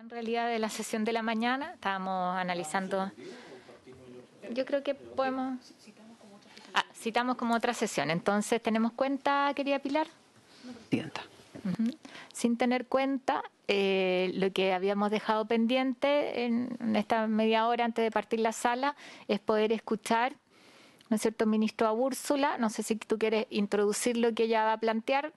En realidad de la sesión de la mañana estábamos analizando. Yo creo que podemos. Citamos como otra sesión. Entonces, ¿tenemos cuenta, querida Pilar? Presidenta. Sin tener cuenta lo que habíamos dejado pendiente en esta media hora antes de partir la sala es poder escuchar, ¿no es cierto?, ministro, a Úrsula. No sé si tú quieres introducir lo que ella va a plantear.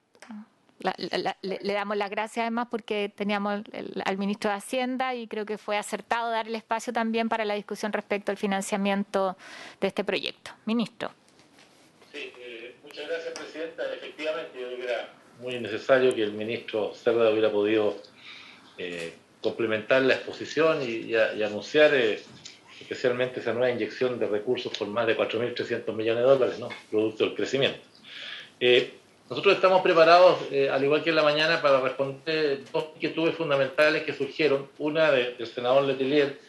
Le damos las gracias además porque teníamos al ministro de Hacienda y creo que fue acertado dar el espacio también para la discusión respecto al financiamiento de este proyecto. Ministro. Sí, muchas gracias, presidenta. Efectivamente, yo creo que era muy necesario que el ministro Cerda hubiera podido complementar la exposición y anunciar especialmente esa nueva inyección de recursos por más de 4.300 millones de dólares, ¿no?, producto del crecimiento. Nosotros estamos preparados, al igual que en la mañana, para responder dos inquietudes fundamentales que surgieron. Una del senador Letelier,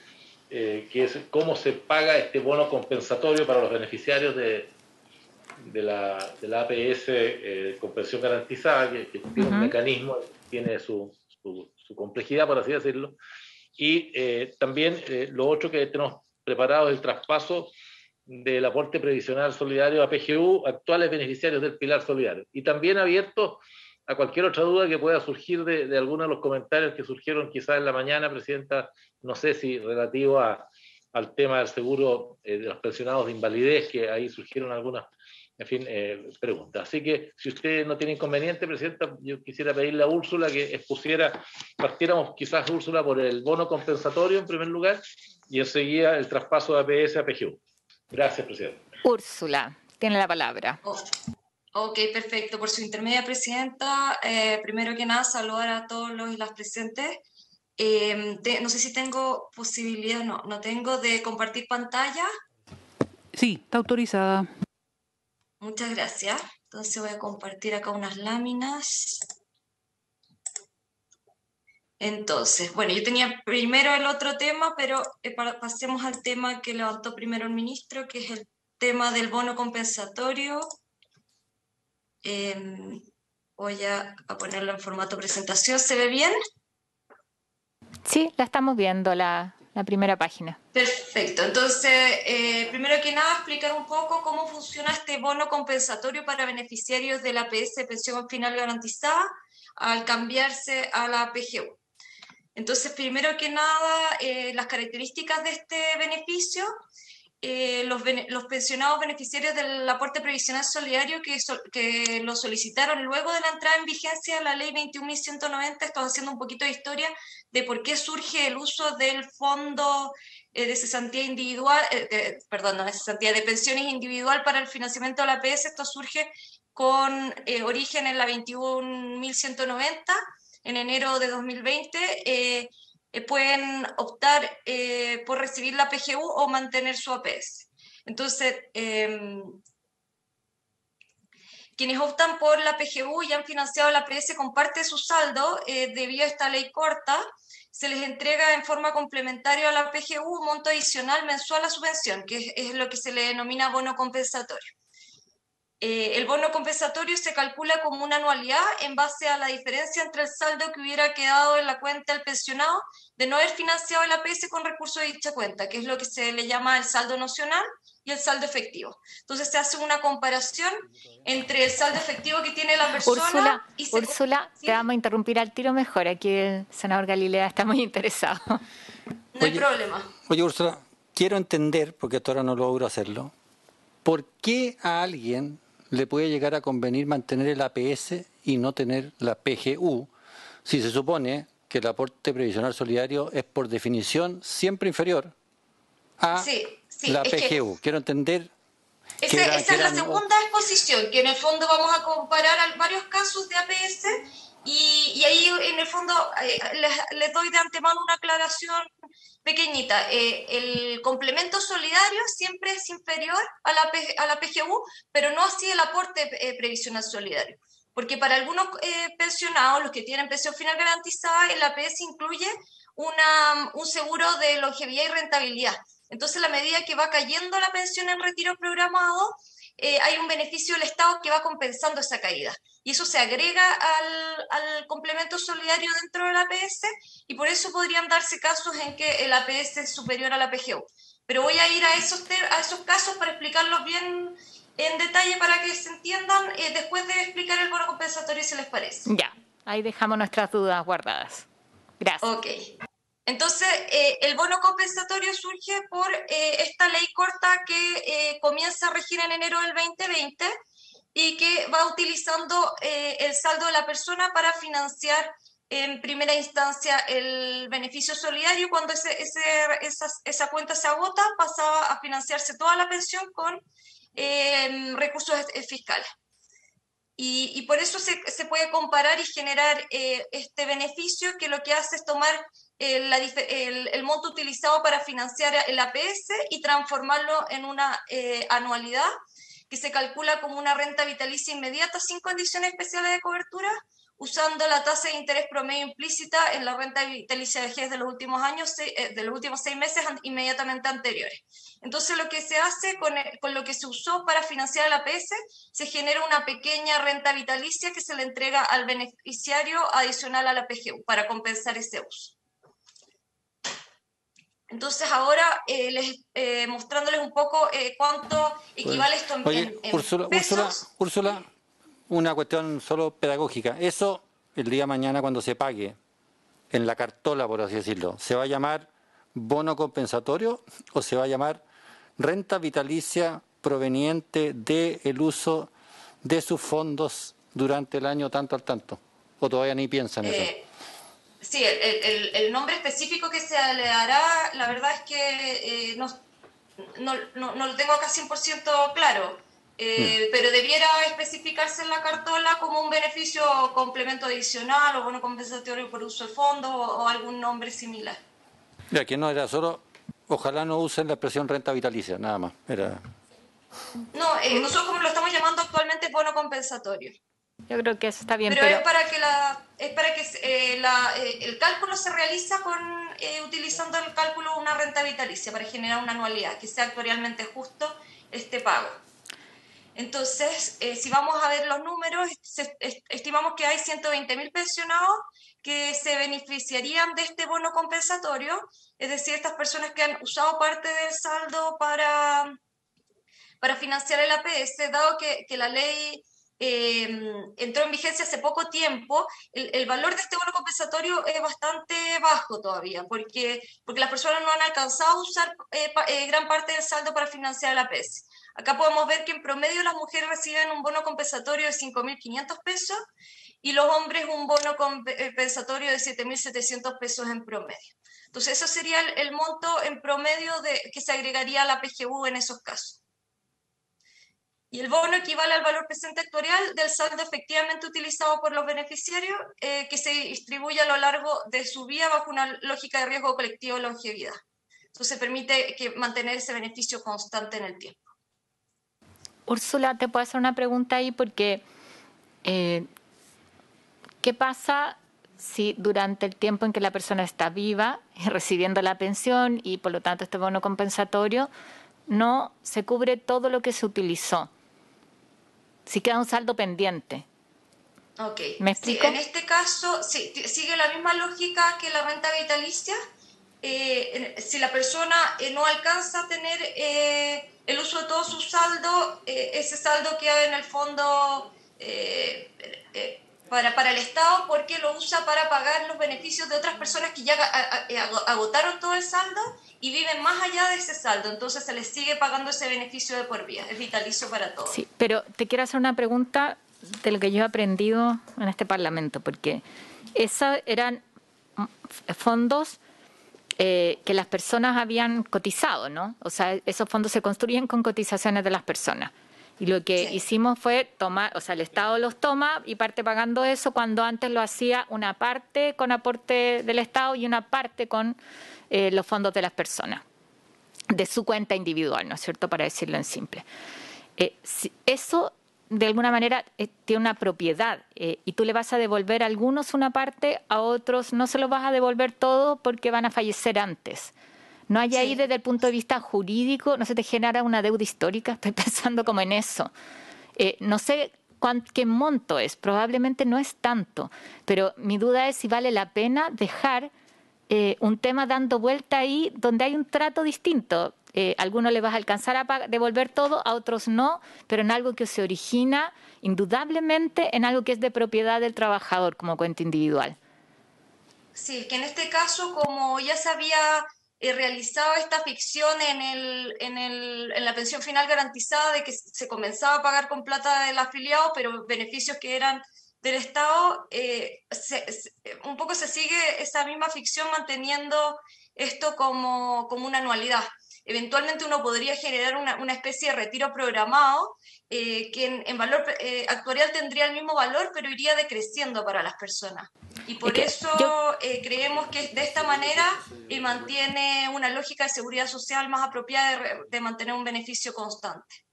que es cómo se paga este bono compensatorio para los beneficiarios de la APS con pensión garantizada, que tiene un mecanismo, tiene su complejidad, por así decirlo. Y también lo otro que tenemos preparado es el traspaso del aporte previsional solidario a PGU, actuales beneficiarios del Pilar Solidario. Y también abierto a cualquier otra duda que pueda surgir de algunos de los comentarios que surgieron quizás en la mañana, presidenta, no sé si relativo al tema del seguro de los pensionados de invalidez, que ahí surgieron algunas, en fin, preguntas. Así que si usted no tiene inconveniente, presidenta, yo quisiera pedirle a Úrsula que expusiera, partiéramos quizás, Úrsula, por el bono compensatorio en primer lugar y enseguida el traspaso de APS a PGU. Gracias, presidenta. Úrsula, tiene la palabra. Ok, perfecto. Por su intermedia, presidenta, primero que nada, saludar a todos los y las presentes. No sé si tengo posibilidad, no tengo, de compartir pantalla. Sí, está autorizada. Muchas gracias. Entonces voy a compartir acá unas láminas. Entonces, bueno, yo tenía primero el otro tema, pero pasemos al tema que levantó primero el ministro, que es el tema del bono compensatorio. Voy a ponerlo en formato presentación. ¿Se ve bien? Sí, la estamos viendo, la primera página. Perfecto. Entonces, primero que nada, explicar un poco cómo funciona este bono compensatorio para beneficiarios de la APS, Pensión Final Garantizada, al cambiarse a la PGU. Entonces, primero que nada, las características de este beneficio. Los pensionados beneficiarios del aporte previsional solidario que lo solicitaron luego de la entrada en vigencia de la ley 21.190, estamos haciendo un poquito de historia de por qué surge el uso del fondo de cesantía individual, de pensiones individual para el financiamiento de la APS. Esto surge con origen en la 21.190, en enero de 2020, pueden optar por recibir la PGU o mantener su APS. Entonces, quienes optan por la PGU y han financiado la APS con parte de su saldo, debido a esta ley corta, se les entrega en forma complementaria a la PGU un monto adicional mensual a su pensión, que es lo que se le denomina bono compensatorio. El bono compensatorio se calcula como una anualidad en base a la diferencia entre el saldo que hubiera quedado en la cuenta del pensionado de no haber financiado el APS con recursos de dicha cuenta, que es lo que se le llama el saldo nocional y el saldo efectivo. Entonces se hace una comparación entre el saldo efectivo que tiene la persona Úrsula, ¿sí? Te vamos a interrumpir al tiro mejor. Aquí el senador Galilea está muy interesado. No hay problema. Oye, Úrsula, quiero entender, porque hasta ahora no logro hacerlo, ¿por qué a alguien le puede llegar a convenir mantener el APS y no tener la PGU, si se supone que el aporte previsional solidario es por definición siempre inferior a la PGU? Quiero entender. Esa es la segunda exposición, que en el fondo vamos a comparar varios casos de APS y ahí en el fondo les doy de antemano una aclaración pequeñita. El complemento solidario siempre es inferior a la PGU, pero no así el aporte previsional solidario. Porque para algunos pensionados, los que tienen pensión final garantizada, el APS incluye un seguro de longevidad y rentabilidad. Entonces, a la medida que va cayendo la pensión en retiro programado, hay un beneficio del Estado que va compensando esa caída. y eso se agrega al complemento solidario dentro del APS, y por eso podrían darse casos en que el APS es superior a la PGU. Pero voy a ir a esos casos para explicarlos bien en detalle para que se entiendan después de explicar el bono compensatorio, si les parece. Ya, ahí dejamos nuestras dudas guardadas. Gracias. Ok. Entonces, el bono compensatorio surge por esta ley corta que comienza a regir en enero del 2020 y que va utilizando el saldo de la persona para financiar en primera instancia el beneficio solidario. Cuando esa cuenta se agota, pasa a financiarse toda la pensión con recursos fiscales. Y por eso se puede comparar y generar este beneficio, que lo que hace es tomar el monto utilizado para financiar el APS y transformarlo en una anualidad que se calcula como una renta vitalicia inmediata sin condiciones especiales de cobertura, usando la tasa de interés promedio implícita en la renta vitalicia de vejez de los últimos años, de los últimos 6 meses inmediatamente anteriores. Entonces, lo que se hace con lo que se usó para financiar el APS, se genera una pequeña renta vitalicia que se le entrega al beneficiario adicional a la PGU para compensar ese uso. Entonces, ahora mostrándoles un poco cuánto equivale esto en pesos. Úrsula, una cuestión solo pedagógica. Eso, el día de mañana, cuando se pague en la cartola, por así decirlo, ¿se va a llamar bono compensatorio o se va a llamar renta vitalicia proveniente del uso de sus fondos durante el año tanto al tanto? ¿O todavía ni piensan eso? Sí, el nombre específico que se le dará, la verdad es que no lo tengo acá 100% claro, pero debiera especificarse en la cartola como un beneficio o complemento adicional o bono compensatorio por uso de fondos o algún nombre similar. Ya que no era solo, ojalá no usen la expresión renta vitalicia, nada más. No, nosotros como lo estamos llamando actualmente bono compensatorio. Yo creo que eso está bien. Pero es para que el cálculo se realiza utilizando el cálculo una renta vitalicia para generar una anualidad, que sea actuarialmente justo este pago. Entonces, si vamos a ver los números, estimamos que hay 120.000 pensionados que se beneficiarían de este bono compensatorio, es decir, estas personas que han usado parte del saldo para financiar el APS, dado que la ley entró en vigencia hace poco tiempo, el valor de este bono compensatorio es bastante bajo todavía, porque las personas no han alcanzado a usar gran parte del saldo para financiar el APS. Acá podemos ver que en promedio las mujeres reciben un bono compensatorio de 5.500 pesos y los hombres un bono compensatorio de 7.700 pesos en promedio. Entonces, eso sería el monto en promedio que se agregaría a la PGU en esos casos. Y el bono equivale al valor presente actuarial del saldo efectivamente utilizado por los beneficiarios, que se distribuye a lo largo de su vida bajo una lógica de riesgo colectivo de longevidad. Entonces permite mantener ese beneficio constante en el tiempo. Úrsula, te puedo hacer una pregunta ahí porque ¿qué pasa si durante el tiempo en que la persona está viva, recibiendo la pensión y por lo tanto este bono compensatorio, no se cubre todo lo que se utilizó? Si queda un saldo pendiente. Ok. ¿Me explico? Sí, en este caso, sí, sigue la misma lógica que la renta vitalicia. Si la persona no alcanza a tener el uso de todo su saldo, ese saldo queda en el fondo para el Estado, porque lo usa para pagar los beneficios de otras personas que ya agotaron todo el saldo y viven más allá de ese saldo. Entonces se les sigue pagando ese beneficio de por vida. Es vitalicio para todos. Sí, pero te quiero hacer una pregunta de lo que yo he aprendido en este Parlamento, porque esos eran fondos que las personas habían cotizado, ¿no? O sea, esos fondos se construyen con cotizaciones de las personas. Y lo que hicimos fue tomar, o sea, el Estado los toma y parte pagando eso, cuando antes lo hacía una parte con aporte del Estado y una parte con los fondos de las personas, de su cuenta individual, ¿no es cierto?, para decirlo en simple. Eso, de alguna manera, tiene una propiedad y tú le vas a devolver a algunos una parte, a otros no se los vas a devolver todo porque van a fallecer antes. ¿No hay ahí desde el punto de vista jurídico, no se te genera una deuda histórica? Estoy pensando como en eso. No sé qué monto es. Probablemente no es tanto, pero mi duda es si vale la pena dejar un tema dando vuelta ahí donde hay un trato distinto. A algunos les vas a alcanzar a devolver todo, a otros no, pero en algo que se origina indudablemente en algo que es de propiedad del trabajador como cuenta individual. Sí, que en este caso, como ya se había realizado esta ficción en la pensión final garantizada de que se comenzaba a pagar con plata del afiliado, pero beneficios que eran del Estado, un poco se sigue esa misma ficción manteniendo esto como una anualidad. Eventualmente uno podría generar una especie de retiro programado que en valor actuarial tendría el mismo valor, pero iría decreciendo para las personas. Y por eso creemos que de esta manera mantiene una lógica de seguridad social más apropiada de mantener un beneficio constante.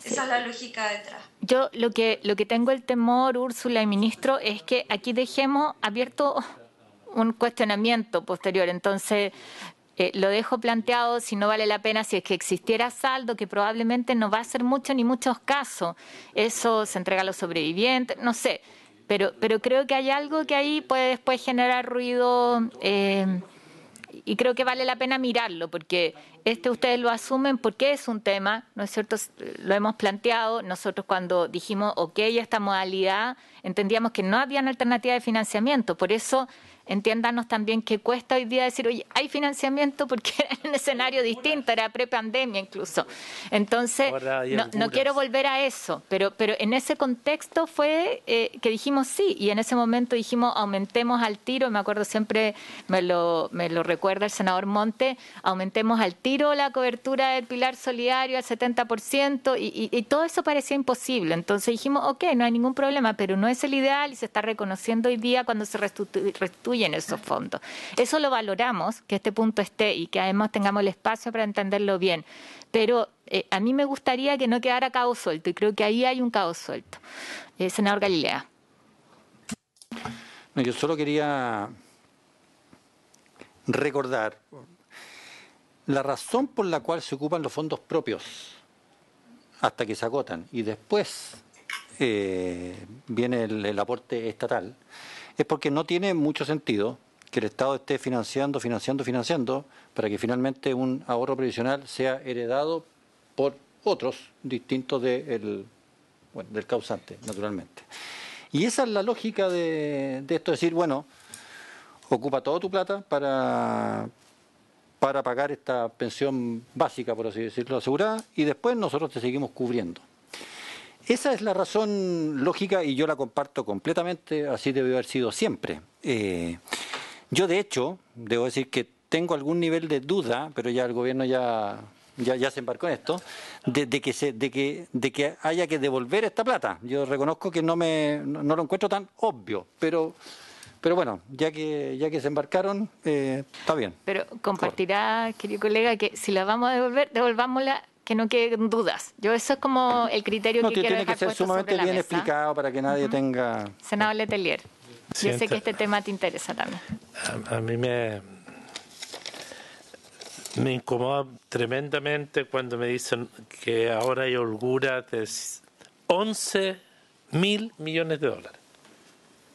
Esa es la lógica detrás. Yo lo que tengo el temor, Úrsula y ministro, es que aquí dejemos abierto un cuestionamiento posterior. Entonces, lo dejo planteado si no vale la pena, si es que existiera saldo, que probablemente no va a ser mucho ni muchos casos. Eso se entrega a los sobrevivientes, no sé. Pero creo que hay algo que ahí puede después generar ruido y creo que vale la pena mirarlo, porque ustedes lo asumen porque es un tema, ¿no es cierto? Lo hemos planteado. Nosotros cuando dijimos, ok, esta modalidad, entendíamos que no había una alternativa de financiamiento. Por eso, entiéndanos también que cuesta hoy día decir, oye, hay financiamiento porque era un escenario distinto, era prepandemia incluso. Entonces, no quiero volver a eso, pero en ese contexto fue que dijimos sí, y en ese momento dijimos aumentemos al tiro, me acuerdo siempre, me lo recuerda el senador Monte, aumentemos al tiro la cobertura del pilar solidario al 70%, y todo eso parecía imposible. Entonces dijimos, ok, no hay ningún problema, pero no es el ideal y se está reconociendo hoy día cuando se restituyen esos fondos. Eso lo valoramos, que este punto esté y que además tengamos el espacio para entenderlo bien. Pero a mí me gustaría que no quedara cabo suelto, y creo que ahí hay un cabo suelto. Senador Galilea. No, yo solo quería recordar la razón por la cual se ocupan los fondos propios hasta que se agotan y después viene el aporte estatal, es porque no tiene mucho sentido que el Estado esté financiando para que finalmente un ahorro previsional sea heredado por otros distintos del causante, naturalmente. Y esa es la lógica de esto, es decir, bueno, ocupa toda tu plata para pagar esta pensión básica, por así decirlo, asegurada, y después nosotros te seguimos cubriendo. Esa es la razón lógica y yo la comparto completamente, así debe haber sido siempre. Yo, de hecho, debo decir que tengo algún nivel de duda, pero ya el gobierno ya se embarcó en esto, de que haya que devolver esta plata. Yo reconozco que no lo encuentro tan obvio, pero bueno, ya que se embarcaron, está bien. Pero compartirá, querido colega, que si la vamos a devolver, devolvámosla, que no queden dudas. Eso es como el criterio que quiero dejar puesto sobre la mesa. Tiene que ser sumamente bien explicado para que nadie tenga... Senador Letelier, yo sé que este tema te interesa también. A mí me incomoda tremendamente cuando me dicen que ahora hay holgura de 11.000 millones de dólares.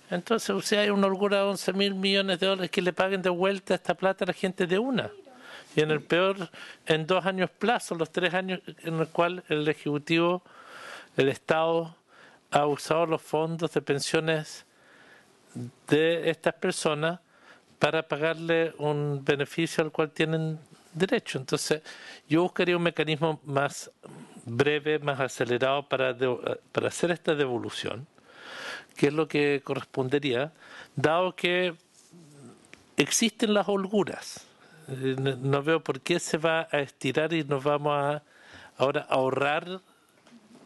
Entonces, si hay una holgura de 11.000 millones de dólares, que le paguen de vuelta esta plata a la gente de una. Y en el peor, en 2 años plazo, los 3 años en los cuales el Ejecutivo, el Estado, ha usado los fondos de pensiones de estas personas para pagarle un beneficio al cual tienen derecho. Entonces, yo buscaría un mecanismo más breve, más acelerado para hacer esta devolución, que es lo que correspondería, dado que existen las holguras. No veo por qué se va a estirar y nos vamos a ahora ahorrar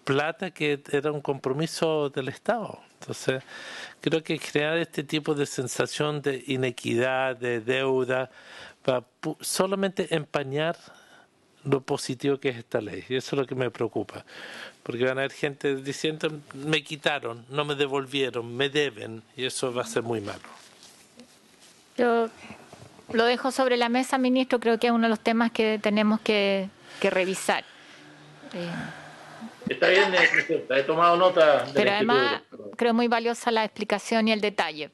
plata que era un compromiso del Estado. Entonces, creo que crear este tipo de sensación de inequidad, de deuda, va solamente empañar lo positivo que es esta ley. Y eso es lo que me preocupa. Porque van a haber gente diciendo, me quitaron, no me devolvieron, me deben, y eso va a ser muy malo. Yo lo dejo sobre la mesa, ministro, creo que es uno de los temas que tenemos que revisar. Está bien, Presidenta, he tomado nota de Pero la inquietud. además creo muy valiosa la explicación y el detalle.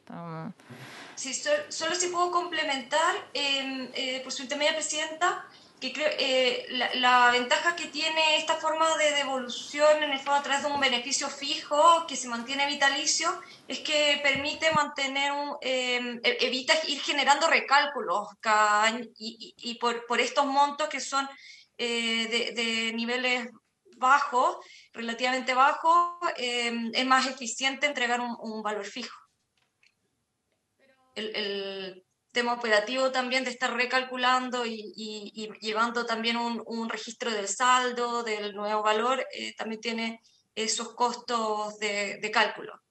Sí, solo si puedo complementar, por su intermedia, Presidenta, que creo la ventaja que tiene esta forma de devolución en el fondo a través de un beneficio fijo que se mantiene vitalicio es que permite mantener evita ir generando recálculos cada año y por estos montos que son de niveles bajos, relativamente bajos, es más eficiente entregar un valor fijo. El tema operativo también de estar recalculando y llevando también un registro del saldo, del nuevo valor, también tiene esos costos de cálculo.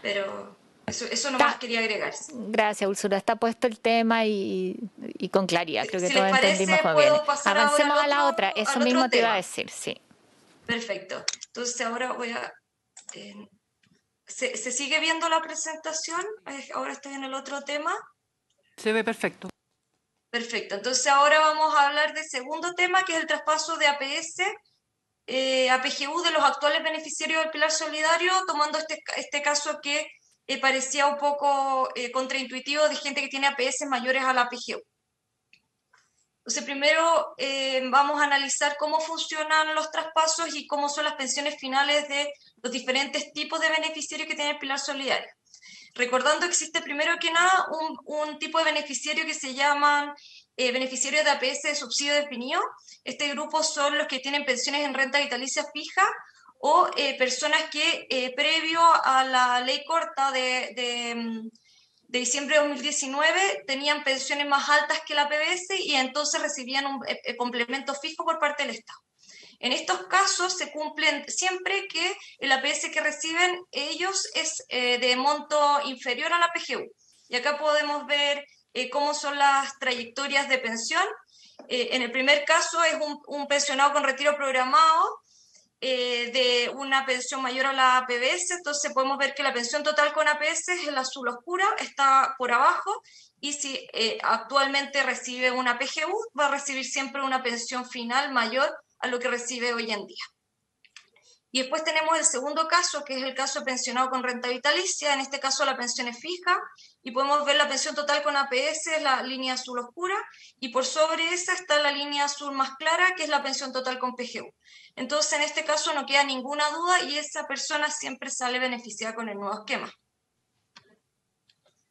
Pero eso nomás quería agregar. Gracias, Úrsula. Está puesto el tema y con claridad. Creo que Si todos les parece, entendimos cómo puedo viene. pasar Avancemos ahora a la otra. Eso al mismo otro te iba a tema. decir, sí. Perfecto. Entonces ahora voy a... ¿Se sigue viendo la presentación? Ahora estoy en el otro tema. Se ve perfecto. Perfecto. Entonces ahora vamos a hablar del segundo tema, que es el traspaso de APS a PGU de los actuales beneficiarios del Pilar Solidario, tomando este caso que parecía un poco contraintuitivo de gente que tiene APS mayores a la PGU. Entonces, primero vamos a analizar cómo funcionan los traspasos y cómo son las pensiones finales de los diferentes tipos de beneficiarios que tiene el Pilar Solidario. Recordando que existe primero que nada un tipo de beneficiario que se llaman beneficiarios de APS de subsidio definido. Este grupo son los que tienen pensiones en renta vitalicia fija o personas que previo a la ley corta de diciembre de 2019 tenían pensiones más altas que la PBS y entonces recibían un complemento fijo por parte del Estado. En estos casos se cumplen siempre que el APS que reciben ellos es de monto inferior a la PGU. Y acá podemos ver cómo son las trayectorias de pensión. En el primer caso es un pensionado con retiro programado de una pensión mayor a la APS, entonces podemos ver que la pensión total con APS es el azul oscura, está por abajo, y si actualmente recibe una PGU, va a recibir siempre una pensión final mayor a lo que recibe hoy en día. Y después tenemos el segundo caso, que es el caso de pensionado con renta vitalicia. En este caso la pensión es fija y podemos ver la pensión total con APS, es la línea azul oscura, y por sobre esa está la línea azul más clara, que es la pensión total con PGU. Entonces, en este caso no queda ninguna duda y esa persona siempre sale beneficiada con el nuevo esquema.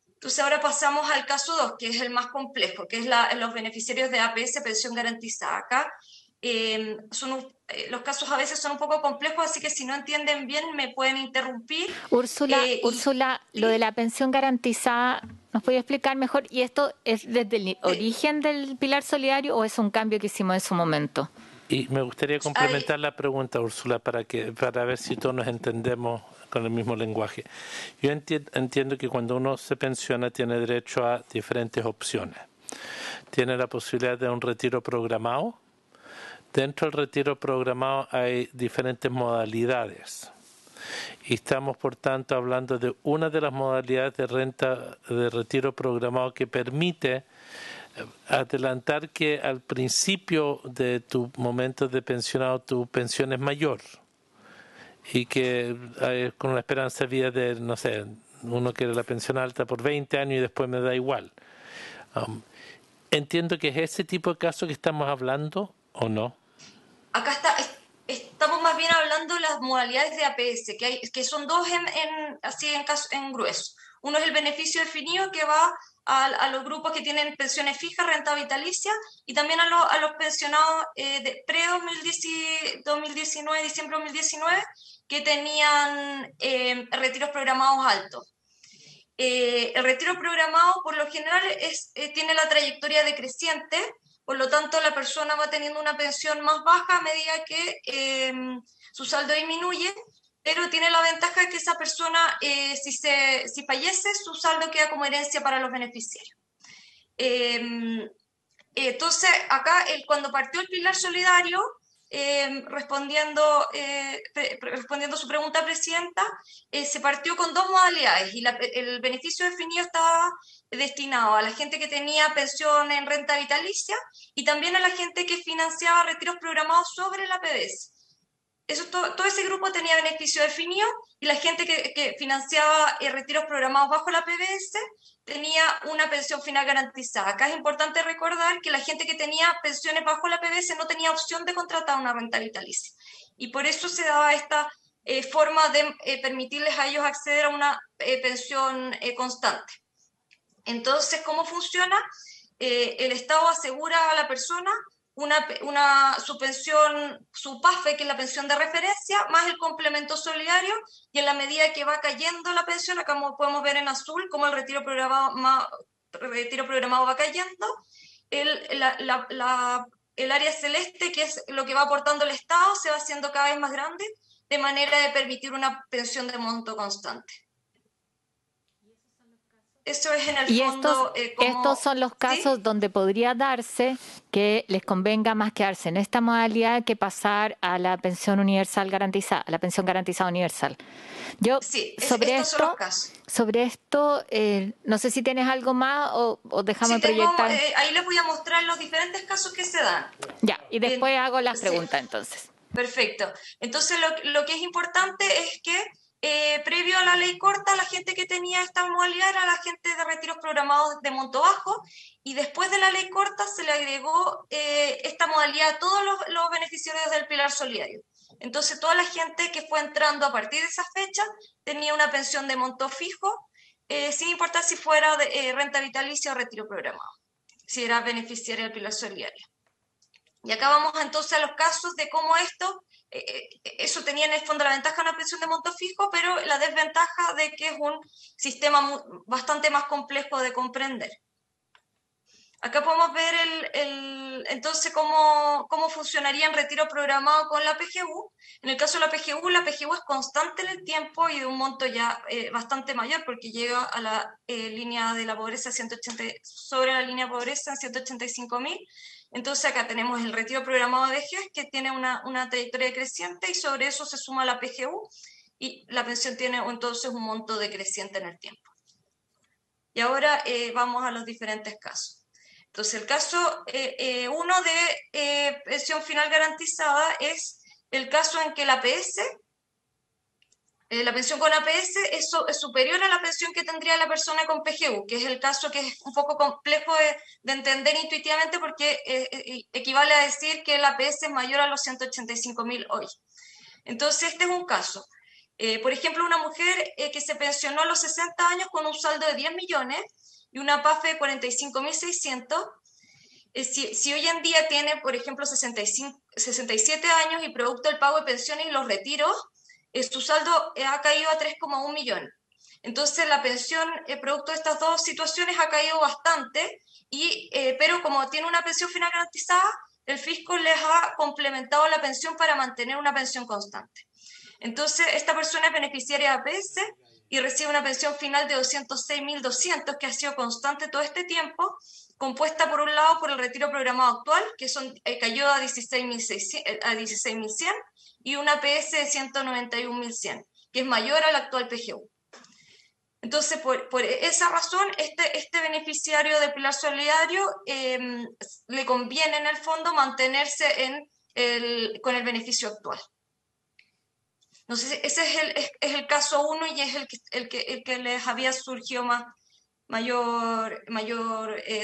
Entonces, ahora pasamos al caso 2, que es el más complejo, que es los beneficiarios de APS, pensión garantizada. Acá los casos a veces son un poco complejos, así que si no entienden bien me pueden interrumpir. Úrsula, lo de la pensión garantizada, ¿nos puede explicar mejor? ¿Y esto es desde el origen del Pilar Solidario o es un cambio que hicimos en su momento? Y me gustaría complementar la pregunta, Úrsula, para ver si todos nos entendemos con el mismo lenguaje. Yo entiendo que cuando uno se pensiona tiene derecho a diferentes opciones. Tiene la posibilidad de un retiro programado. Dentro del retiro programado hay diferentes modalidades. Y estamos, por tanto, hablando de una de las modalidades de retiro programado que permite adelantar que al principio de tu momento de pensionado tu pensión es mayor y que con una esperanza de vida de, no sé, uno quiere la pensión alta por 20 años y después me da igual. Entiendo que es ese tipo de caso que estamos hablando, ¿o no? Acá estamos más bien hablando de las modalidades de APS, que son dos en grueso. Uno es el beneficio definido, que va a los grupos que tienen pensiones fijas, renta vitalicia, y también a los pensionados de pre-2019, diciembre de 2019, que tenían retiros programados altos. El retiro programado, por lo general, tiene la trayectoria decreciente, por lo tanto, la persona va teniendo una pensión más baja a medida que su saldo disminuye, pero tiene la ventaja de que esa persona, si fallece, su saldo queda como herencia para los beneficiarios. Entonces, acá, cuando partió el Pilar Solidario, respondiendo a su pregunta, Presidenta, se partió con dos modalidades y el beneficio definido estaba destinado a la gente que tenía pensión en renta vitalicia y también a la gente que financiaba retiros programados sobre la PBS. todo ese grupo tenía beneficio definido y la gente que financiaba retiros programados bajo la PBS tenía una pensión final garantizada. Acá es importante recordar que la gente que tenía pensiones bajo la PBS no tenía opción de contratar una renta vitalicia. Y por eso se daba esta forma de permitirles a ellos acceder a una pensión constante. Entonces, ¿cómo funciona? El Estado asegura a la persona su pensión, su PAFE, que es la pensión de referencia, más el complemento solidario, y en la medida que va cayendo la pensión, acá como podemos ver en azul, como el retiro programado va cayendo, el área celeste, que es lo que va aportando el Estado, se va haciendo cada vez más grande, de manera de permitir una pensión de monto constante. Eso es en el fondo. Estos son los casos, ¿sí?, donde podría darse que les convenga más quedarse en esta modalidad que pasar a la pensión universal garantizada, a la pensión garantizada universal. Yo sí, sobre esto, no sé si tienes algo más o dejamos sí, proyectar. Ahí les voy a mostrar los diferentes casos que se dan. Ya, y después hago las preguntas entonces. Perfecto. Entonces lo que es importante es que previo a la ley corta, la gente que tenía esta modalidad era la gente de retiros programados de monto bajo, y después de la ley corta se le agregó esta modalidad a todos los beneficiarios del pilar solidario. Entonces toda la gente que fue entrando a partir de esa fecha tenía una pensión de monto fijo, sin importar si fuera de renta vitalicia o retiro programado, si era beneficiario del pilar solidario. Y acá vamos entonces a los casos de cómo eso tenía en el fondo la ventaja de una pensión de monto fijo, pero la desventaja de que es un sistema bastante más complejo de comprender. Acá podemos ver entonces cómo funcionaría en retiro programado con la PGU. En el caso de la PGU es constante en el tiempo y de un monto ya bastante mayor, porque llega a la línea de la pobreza sobre la línea de pobreza en 185.000. Entonces acá tenemos el retiro programado de vejez, que tiene una trayectoria creciente, y sobre eso se suma la PGU, y la pensión tiene entonces un monto decreciente en el tiempo. Y ahora vamos a los diferentes casos. Entonces el caso 1 de pensión final garantizada es el caso en que la APS, la pensión con APS es superior a la pensión que tendría la persona con PGU, que es el caso que es un poco complejo de entender intuitivamente, porque equivale a decir que la APS es mayor a los 185.000 hoy. Entonces este es un caso. Por ejemplo, una mujer que se pensionó a los 60 años con un saldo de 10 millones y una PAFE de 45.600, si hoy en día tiene, por ejemplo, 67 años y producto del pago de pensiones y los retiros, su saldo ha caído a 3,1 millones. Entonces la pensión, producto de estas dos situaciones, ha caído bastante, pero como tiene una pensión final garantizada, el fisco les ha complementado la pensión para mantener una pensión constante. Entonces esta persona es beneficiaria de APS y recibe una pensión final de 206.200, que ha sido constante todo este tiempo, compuesta por un lado por el retiro programado actual, que cayó a 16.100, y una APS de 191.100, que es mayor al actual PGU. Entonces, por esa razón, este beneficiario de Pilar Solidario le conviene en el fondo mantenerse con el beneficio actual. Entonces, ese es el caso 1 y es el que les había surgido mayor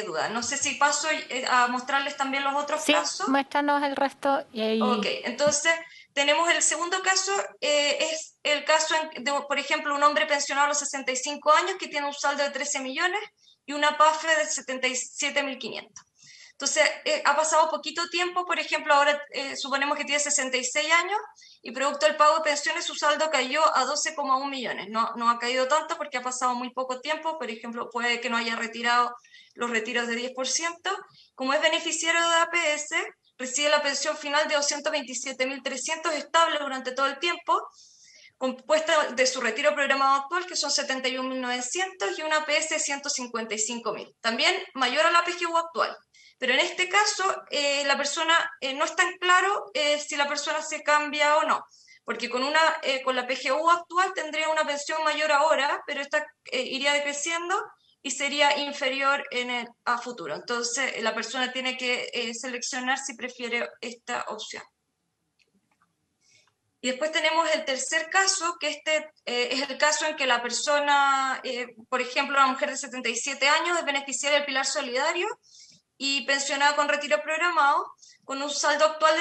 duda. No sé si paso a mostrarles también los otros casos. Sí, muéstranos el resto. Y ahí... Ok, entonces tenemos el segundo caso, es el caso de, por ejemplo, un hombre pensionado a los 65 años que tiene un saldo de 13 millones y una PAFE de 77.500. Entonces, ha pasado poquito tiempo, por ejemplo, ahora suponemos que tiene 66 años y producto del pago de pensiones su saldo cayó a 12,1 millones. No ha caído tanto porque ha pasado muy poco tiempo, por ejemplo, puede que no haya retirado los retiros de 10%. Como es beneficiario de APS, recibe la pensión final de 227.300 estable durante todo el tiempo, compuesta de su retiro programado actual, que son 71.900, y una APS de 155.000, también mayor a la PGU actual. Pero en este caso, la persona no es tan claro si la persona se cambia o no, porque con la PGU actual tendría una pensión mayor ahora, pero esta iría decreciendo y sería inferior a futuro. Entonces, la persona tiene que seleccionar si prefiere esta opción. Y después tenemos el tercer caso, que es el caso en que la persona, por ejemplo, una mujer de 77 años, es beneficiaria del Pilar Solidario y pensionada con retiro programado, con un saldo actual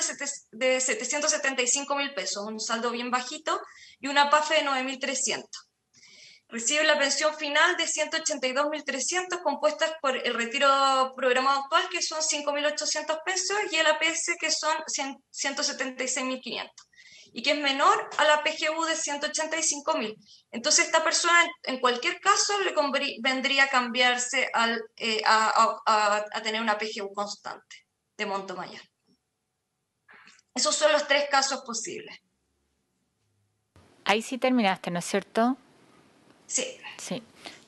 de 775.000 pesos, un saldo bien bajito, y una PAFE de 9.300. Recibe la pensión final de 182.300 compuestas por el retiro programado actual, que son 5.800 pesos, y el APS, que son 176.500, y que es menor a la PGU de 185.000. Entonces, esta persona, en cualquier caso, le vendría a cambiarse a tener una PGU constante de monto mayor. Esos son los tres casos posibles. Ahí sí terminaste, ¿no es cierto? Sí. Sí.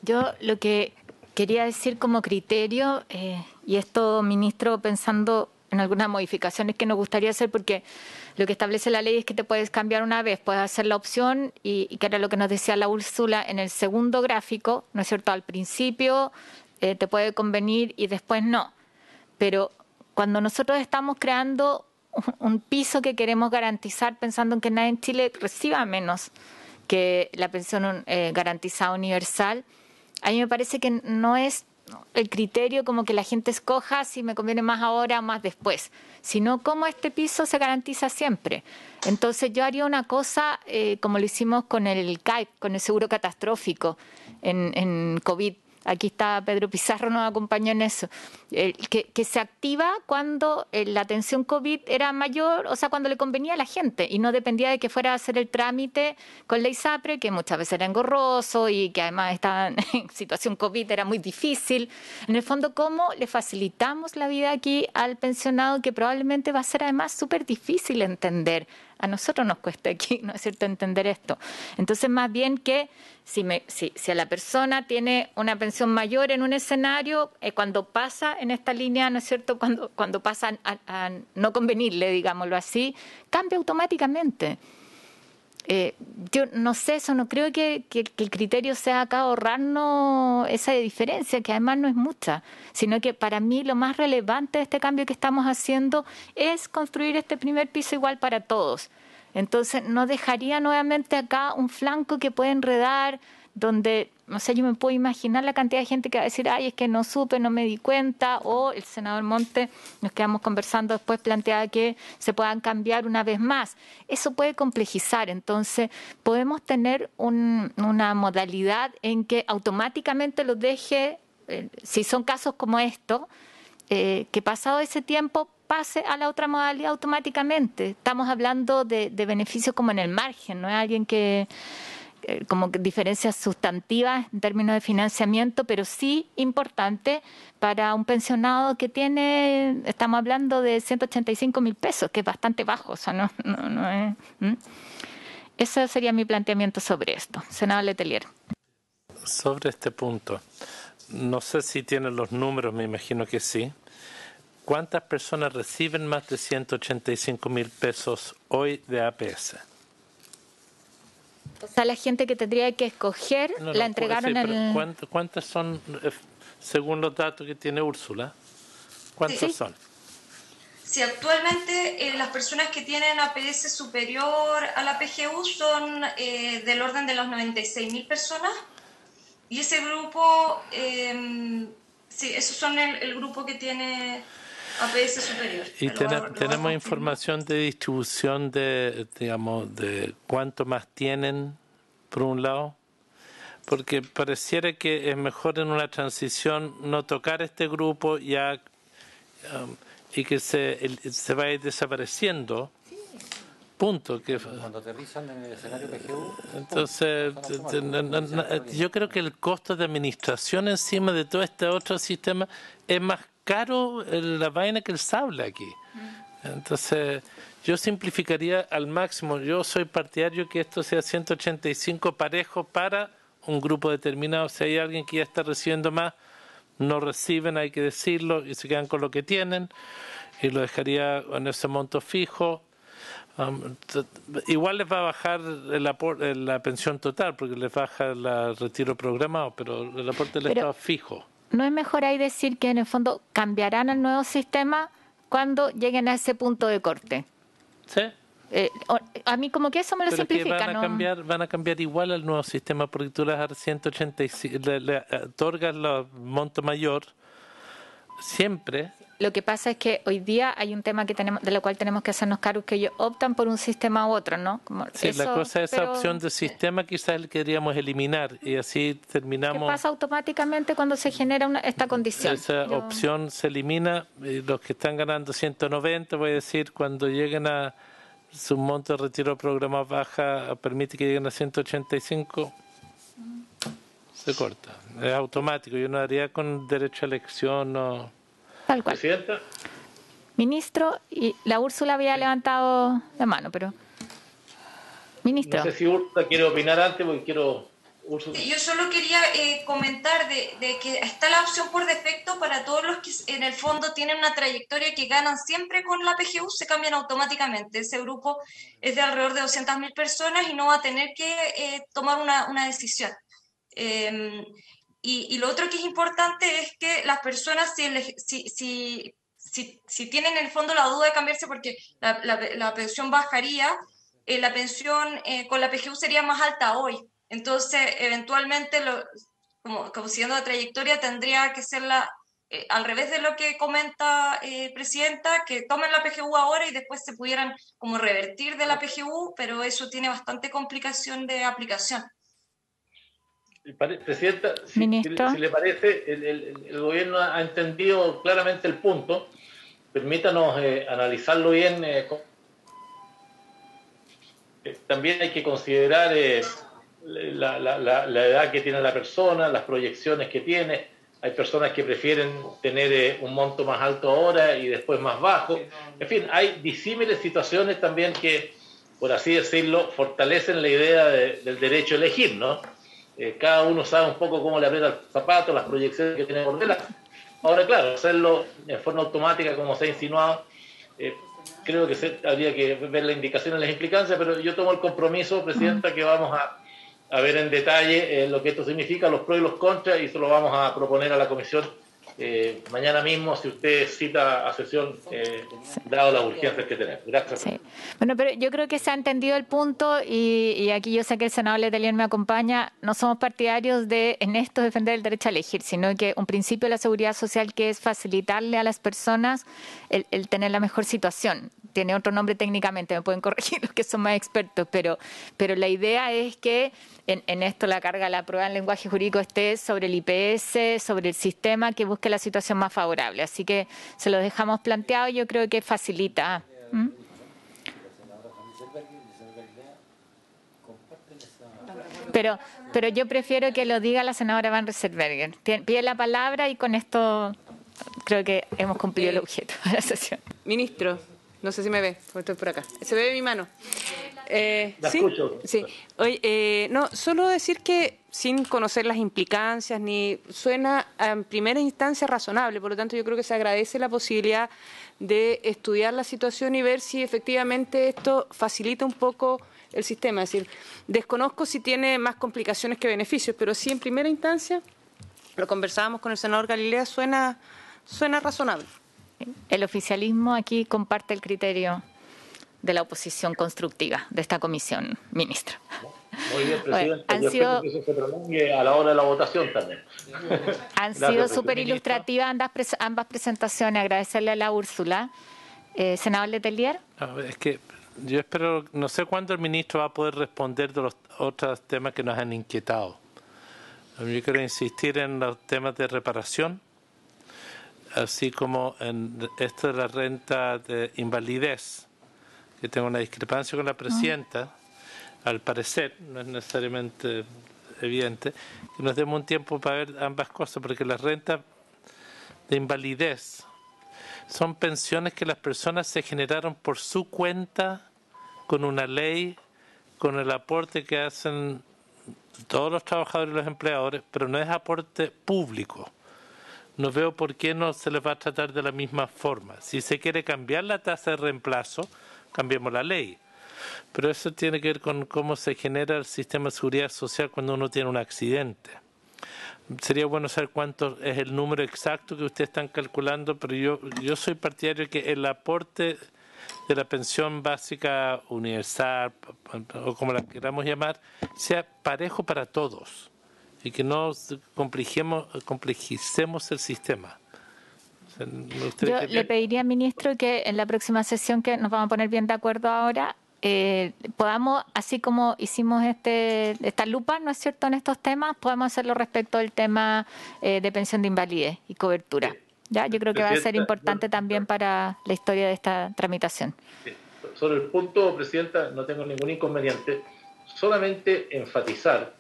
Yo lo que quería decir como criterio, y esto, ministro, pensando en algunas modificaciones que nos gustaría hacer, porque lo que establece la ley es que te puedes cambiar una vez, puedes hacer la opción, y que era lo que nos decía la Úrsula en el segundo gráfico, ¿no es cierto? Al principio te puede convenir y después no. Pero cuando nosotros estamos creando un piso que queremos garantizar pensando en que nadie en Chile reciba menos que la pensión garantizada universal, a mí me parece que no es el criterio como que la gente escoja si me conviene más ahora o más después, sino cómo este piso se garantiza siempre. Entonces yo haría una cosa como lo hicimos con el CAIP, con el seguro catastrófico en COVID. Aquí está Pedro Pizarro, nos acompañó en eso, que se activa cuando la atención COVID era mayor, o sea, cuando le convenía a la gente y no dependía de que fuera a hacer el trámite con la ISAPRE, que muchas veces era engorroso y que además estaba en situación COVID, era muy difícil. En el fondo, ¿cómo le facilitamos la vida aquí al pensionado, que probablemente va a ser además súper difícil entender? A nosotros nos cuesta aquí, ¿no es cierto?, entender esto. Entonces, más bien que si a la persona tiene una pensión mayor en un escenario, cuando pasa en esta línea, ¿no es cierto?, cuando pasa a no convenirle, digámoslo así, cambia automáticamente. Yo no sé, eso no creo que el criterio sea acá ahorrarnos esa diferencia, que además no es mucha, sino que para mí lo más relevante de este cambio que estamos haciendo es construir este primer piso igual para todos. Entonces no dejaría nuevamente acá un flanco que puede enredar, donde, no sé, yo me puedo imaginar la cantidad de gente que va a decir, ay, es que no supe, no me di cuenta, o el senador Monte, nos quedamos conversando después, planteaba que se puedan cambiar una vez más. Eso puede complejizar, entonces podemos tener una modalidad en que automáticamente los deje, si son casos como estos, que pasado ese tiempo pase a la otra modalidad automáticamente. Estamos hablando de beneficios como en el margen, no es alguien que como que diferencias sustantivas en términos de financiamiento, pero sí importante para un pensionado que tiene, estamos hablando de 185.000 pesos, que es bastante bajo, o sea, no es. Ese sería mi planteamiento sobre esto. Senador Letelier. Sobre este punto, no sé si tienen los números, me imagino que sí. ¿Cuántas personas reciben más de 185.000 pesos hoy de APS? O sea, la gente que tendría que escoger, la entregaron sí, el... ¿Cuántas son, según los datos que tiene Úrsula? ¿Cuántos son? Sí, actualmente las personas que tienen APS superior a la PGU son del orden de las 96.000 personas. Y ese grupo, sí, esos son el grupo que tiene APS superior. Y tenemos información de distribución de, digamos, de cuánto más tienen, por un lado, porque pareciera que es mejor en una transición no tocar este grupo ya y que se va a ir desapareciendo. Punto. Que cuando aterrizan en el escenario PGU. Entonces, yo creo que el costo de administración encima de todo este otro sistema es más caro la vaina que el sable aquí. Entonces, yo simplificaría al máximo. Yo soy partidario que esto sea 185 parejo para un grupo determinado. Si hay alguien que ya está recibiendo más, no reciben, hay que decirlo, y se quedan con lo que tienen, y lo dejaría en ese monto fijo. Igual les va a bajar la pensión total, porque les baja el retiro programado, pero el aporte del Estado fijo. ¿No es mejor ahí decir que en el fondo cambiarán al nuevo sistema cuando lleguen a ese punto de corte? Sí, A mí como que eso me lo Pero es que simplifica. van a cambiar igual al nuevo sistema, porque tú le das 185, le otorgas los monto mayor siempre. Lo que pasa es que hoy día hay un tema que tenemos, de lo cual tenemos que hacernos cargo, que ellos optan por un sistema u otro, ¿no? Como Sí, eso, la cosa es esa pero, opción de sistema quizás le queríamos eliminar y así ¿qué terminamos. pasa automáticamente cuando se genera esta condición? Esa opción se elimina y los que están ganando 190, voy a decir, cuando lleguen a su monto de retiro programado baja, permite que lleguen a 185, se corta. Es automático, yo no haría con derecho a elección, no. Tal cual. Presidenta. Ministro, y la Úrsula había levantado la mano, pero... Ministro. No sé si Úrsula quiere opinar antes, porque quiero... Úrsula. Yo solo quería comentar de que está la opción por defecto para todos los que en el fondo tienen una trayectoria que ganan siempre con la PGU, se cambian automáticamente. Ese grupo es de alrededor de 200.000 personas y no va a tener que tomar una decisión. Y lo otro que es importante es que las personas, si tienen en el fondo la duda de cambiarse porque la pensión bajaría, la pensión con la PGU sería más alta hoy. Entonces, eventualmente, como siguiendo la trayectoria, tendría que ser al revés de lo que comenta Presidenta, que tomen la PGU ahora y después se pudieran como revertir de la PGU, pero eso tiene bastante complicación de aplicación. Presidenta, si le parece, el gobierno ha entendido claramente el punto. Permítanos analizarlo bien. También hay que considerar la edad que tiene la persona, las proyecciones que tiene. Hay personas que prefieren tener un monto más alto ahora y después más bajo. En fin, hay disímiles situaciones también que, por así decirlo, fortalecen la idea del derecho a elegir, ¿no? Cada uno sabe un poco cómo le aprieta el zapato, las proyecciones que tiene por delante. Ahora, claro, hacerlo en forma automática, como se ha insinuado, creo que habría que ver la indicación y las implicancias, pero yo tomo el compromiso, Presidenta, que vamos a ver en detalle lo que esto significa, los pros y los contras, y eso lo vamos a proponer a la Comisión mañana mismo, si usted cita a sesión, dado las urgencias que tenemos. Gracias. Sí. Bueno, pero yo creo que se ha entendido el punto y aquí yo sé que el senador Letelier me acompaña. No somos partidarios de en esto defender el derecho a elegir, sino que un principio de la seguridad social que es facilitarle a las personas el tener la mejor situación. Tiene otro nombre técnicamente, me pueden corregir los que son más expertos, pero la idea es que en esto la carga, la prueba en lenguaje jurídico esté sobre el IPS, sobre el sistema que busque la situación más favorable. Así que se lo dejamos planteado y yo creo que facilita. Pero yo prefiero que lo diga la senadora Van Rieselbergher. Pide la palabra y con esto creo que hemos cumplido el objeto de la sesión. Ministro, no sé si me ve, porque estoy por acá. ¿Se ve mi mano? La ¿sí? escucho. Sí. Oye, no, solo decir que sin conocer las implicancias ni suena en primera instancia razonable, por lo tanto yo creo que se agradece la posibilidad de estudiar la situación y ver si efectivamente esto facilita un poco el sistema. Es decir, desconozco si tiene más complicaciones que beneficios, pero sí en primera instancia, lo conversábamos con el senador Galilea, suena razonable. El oficialismo aquí comparte el criterio de la oposición constructiva de esta comisión, ministro. Muy bien, Presidente. Han Yo sido, espero que eso se prolongue a la hora de la votación también. han sido súper ilustrativas ambas presentaciones. Agradecerle a la Úrsula. Senador Letelier. Es que yo espero, no sé cuándo el ministro va a poder responder de los otros temas que nos han inquietado. Yo quiero insistir en los temas de reparación, así como en esto de la renta de invalidez, que tengo una discrepancia con la presidenta, al parecer, no es necesariamente evidente, que nos demos un tiempo para ver ambas cosas, porque las rentas de invalidez son pensiones que las personas se generaron por su cuenta, con una ley, con el aporte que hacen todos los trabajadores y los empleadores, pero no es aporte público. No veo por qué no se les va a tratar de la misma forma. Si se quiere cambiar la tasa de reemplazo, cambiemos la ley. Pero eso tiene que ver con cómo se genera el sistema de seguridad social cuando uno tiene un accidente. Sería bueno saber cuánto es el número exacto que ustedes están calculando, pero yo soy partidario de que el aporte de la pensión básica universal, o como la queramos llamar, sea parejo para todos y que no complejicemos el sistema. Yo le pediría, ministro, que en la próxima sesión, que nos vamos a poner bien de acuerdo ahora, podamos, así como hicimos esta lupa, ¿no es cierto?, en estos temas, podamos hacerlo respecto del tema de pensión de invalidez y cobertura. ¿Ya? Yo creo que va a ser importante también para la historia de esta tramitación. Sobre el punto, Presidenta, no tengo ningún inconveniente. Solamente enfatizar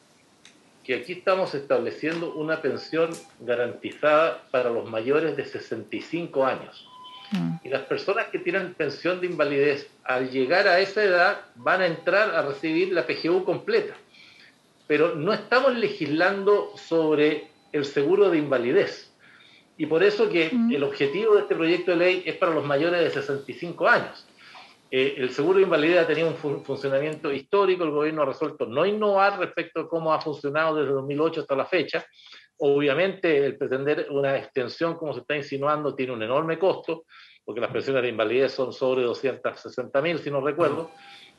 que aquí estamos estableciendo una pensión garantizada para los mayores de 65 años. Y las personas que tienen pensión de invalidez, al llegar a esa edad, van a entrar a recibir la PGU completa. Pero no estamos legislando sobre el seguro de invalidez. Y por eso que el objetivo de este proyecto de ley es para los mayores de 65 años. El seguro de invalidez ha tenido un funcionamiento histórico, el gobierno ha resuelto no innovar respecto a cómo ha funcionado desde 2008 hasta la fecha. Obviamente, el pretender una extensión, como se está insinuando, tiene un enorme costo, porque las pensiones de invalidez son sobre 260.000, si no recuerdo.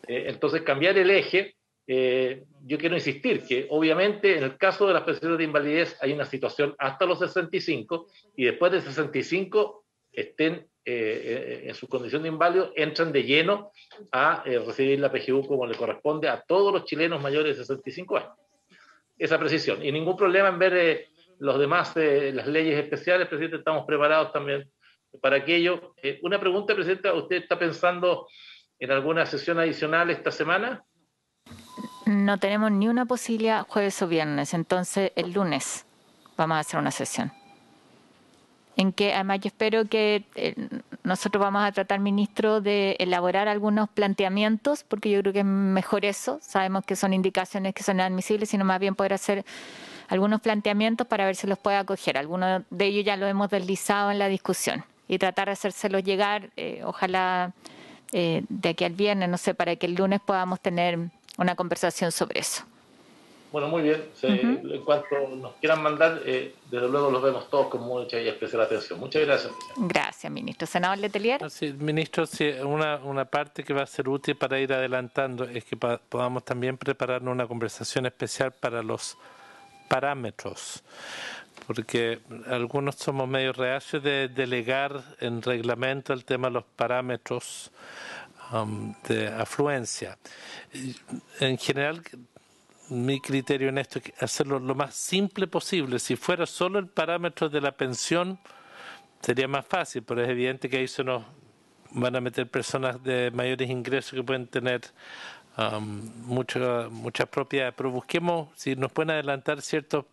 Entonces, cambiar el eje, yo quiero insistir que obviamente en el caso de las pensiones de invalidez hay una situación hasta los 65 y después de 65 estén en su condición de inválido, entran de lleno a recibir la PGU como le corresponde a todos los chilenos mayores de 65 años. Esa precisión. Y ningún problema en ver los demás, las leyes especiales, Presidente, estamos preparados también para aquello. Una pregunta, Presidenta, ¿usted está pensando en alguna sesión adicional esta semana? No tenemos ni una posibilidad jueves o viernes, entonces el lunes vamos a hacer una sesión. En que además yo espero que nosotros vamos a tratar, ministro, de elaborar algunos planteamientos, porque yo creo que es mejor eso. Sabemos que son indicaciones que son inadmisibles, sino más bien poder hacer algunos planteamientos para ver si los puede acoger. Algunos de ellos ya lo hemos deslizado en la discusión y tratar de hacérselos llegar, ojalá de aquí al viernes, no sé, para que el lunes podamos tener una conversación sobre eso. Bueno, muy bien. En cuanto nos quieran mandar, desde luego los vemos todos con mucha y especial atención. Muchas gracias. Gracias, ministro. Senador Letelier. Sí, ministro, sí, una parte que va a ser útil para ir adelantando es que podamos también prepararnos una conversación especial para los parámetros, porque algunos somos medio reacios de delegar en reglamento el tema de los parámetros de afluencia. En general, mi criterio en esto es hacerlo lo más simple posible. Si fuera solo el parámetro de la pensión, sería más fácil, pero es evidente que ahí se nos van a meter personas de mayores ingresos que pueden tener muchas propiedades. Pero busquemos si nos pueden adelantar ciertos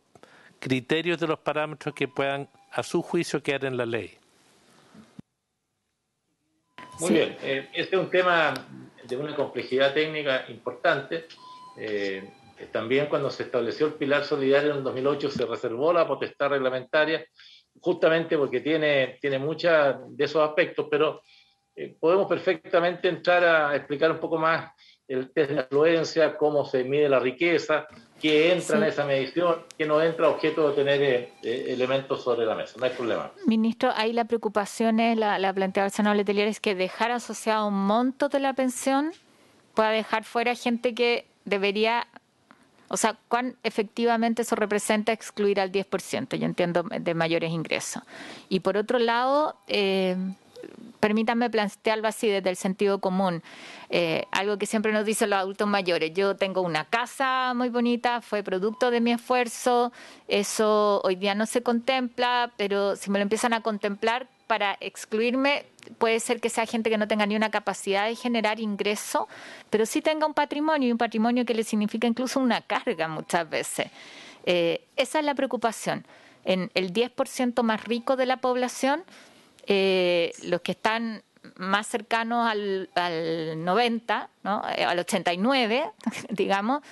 criterios de los parámetros que puedan, a su juicio, quedar en la ley. Muy bien. Este es un tema de una complejidad técnica importante. También cuando se estableció el pilar solidario en el 2008 se reservó la potestad reglamentaria justamente porque tiene muchos de esos aspectos, pero podemos perfectamente entrar a explicar un poco más el test de afluencia, cómo se mide la riqueza, qué entra en esa medición, qué no entra objeto de tener elementos sobre la mesa. No hay problema. Ministro, ahí la preocupación es, la planteaba el senador Letelier, es que dejar asociado un monto de la pensión pueda dejar fuera gente que debería... O sea, ¿cuán efectivamente eso representa excluir al 10%? Yo entiendo de mayores ingresos. Y por otro lado, permítanme plantearlo así desde el sentido común. Algo que siempre nos dicen los adultos mayores. Yo tengo una casa muy bonita, fue producto de mi esfuerzo. Eso hoy día no se contempla, pero si me lo empiezan a contemplar para excluirme, puede ser que sea gente que no tenga ni una capacidad de generar ingreso, pero sí tenga un patrimonio, y un patrimonio que le significa incluso una carga muchas veces. Esa es la preocupación. En el 10% más rico de la población, los que están más cercanos al 90, ¿no? Al 89, digamos,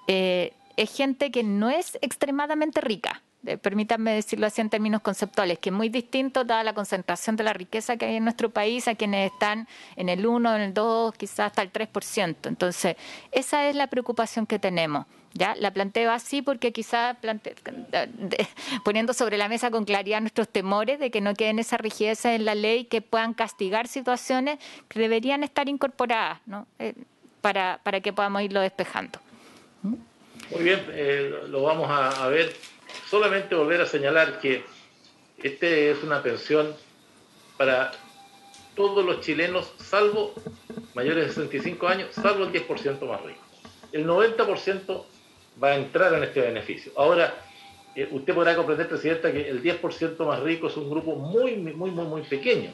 es gente que no es extremadamente rica. permítanme decirlo así en términos conceptuales, que es muy distinto dada la concentración de la riqueza que hay en nuestro país a quienes están en el 1, en el 2, quizás hasta el 3%. Entonces, esa es la preocupación que tenemos. ¿Ya? La planteo así porque quizás poniendo sobre la mesa con claridad nuestros temores de que no queden esas rigideces en la ley que puedan castigar situaciones que deberían estar incorporadas, ¿no? Para que podamos irlo despejando. Muy bien, lo vamos a ver. Solamente volver a señalar que este es una pensión para todos los chilenos, salvo mayores de 65 años, salvo el 10% más rico. El 90% va a entrar en este beneficio. Ahora, usted podrá comprender, Presidenta, que el 10% más rico es un grupo muy pequeño.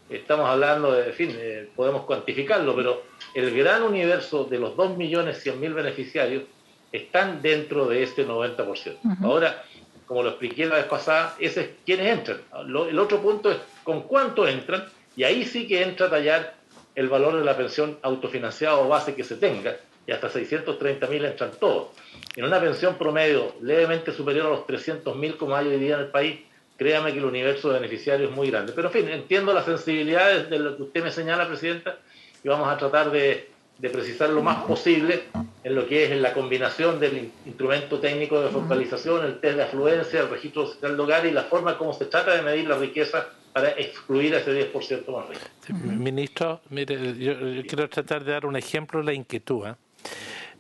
Estamos hablando de, en fin, podemos cuantificarlo, pero el gran universo de los 2.100.000 beneficiarios están dentro de este 90%. Ahora, como lo expliqué la vez pasada, ese es quienes entran. El otro punto es con cuánto entran, y ahí sí que entra a tallar el valor de la pensión autofinanciada o base que se tenga, y hasta 630.000 entran todos. En una pensión promedio levemente superior a los 300.000 como hay hoy día en el país, créame que el universo de beneficiarios es muy grande. Pero en fin, entiendo las sensibilidades de lo que usted me señala, Presidenta, y vamos a tratar de precisar lo más posible en lo que es en la combinación del instrumento técnico de focalización, el test de afluencia, el registro social de hogar y la forma como se trata de medir la riqueza para excluir a ese 10% más rico. Sí, ministro, mire, yo quiero tratar de dar un ejemplo de la inquietud.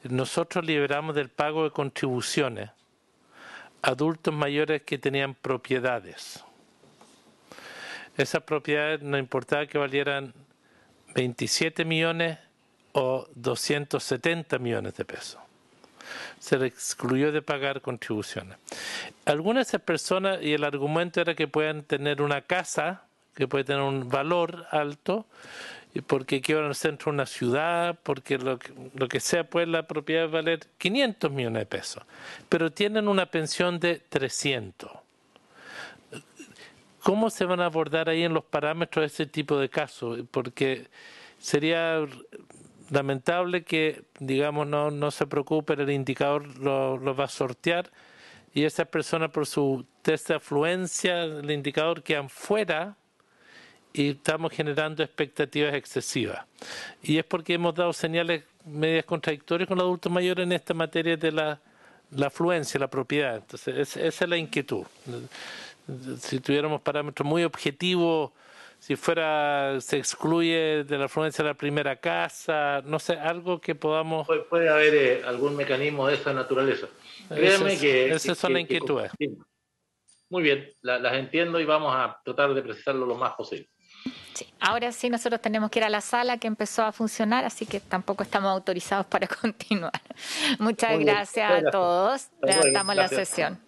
Nosotros liberamos del pago de contribuciones adultos mayores que tenían propiedades. Esas propiedades no importaba que valieran 27 millones o 270 millones de pesos. Se les excluyó de pagar contribuciones. Algunas de esas personas, y el argumento era que puedan tener una casa que puede tener un valor alto, porque queda en el centro de una ciudad, porque lo que sea, pues la propiedad va a valer 500 millones de pesos, pero tienen una pensión de 300. ¿Cómo se van a abordar ahí en los parámetros de ese tipo de casos? Porque sería lamentable que, digamos, no se preocupe, el indicador lo va a sortear y esas personas por su test de afluencia, el indicador quedan fuera y estamos generando expectativas excesivas. Y es porque hemos dado señales medias contradictorias con los adultos mayores en esta materia de la afluencia, la propiedad. Entonces, esa es la inquietud. Si tuviéramos parámetros muy objetivos, si se excluye de la afluencia de la primera casa, no sé, algo que podamos... Puede haber algún mecanismo de esa naturaleza. Créeme esas son las inquietudes. Muy bien, las entiendo y vamos a tratar de precisarlo lo más posible. Sí, ahora sí nosotros tenemos que ir a la sala que empezó a funcionar, así que tampoco estamos autorizados para continuar. Muchas gracias a todos. Levantamos la sesión.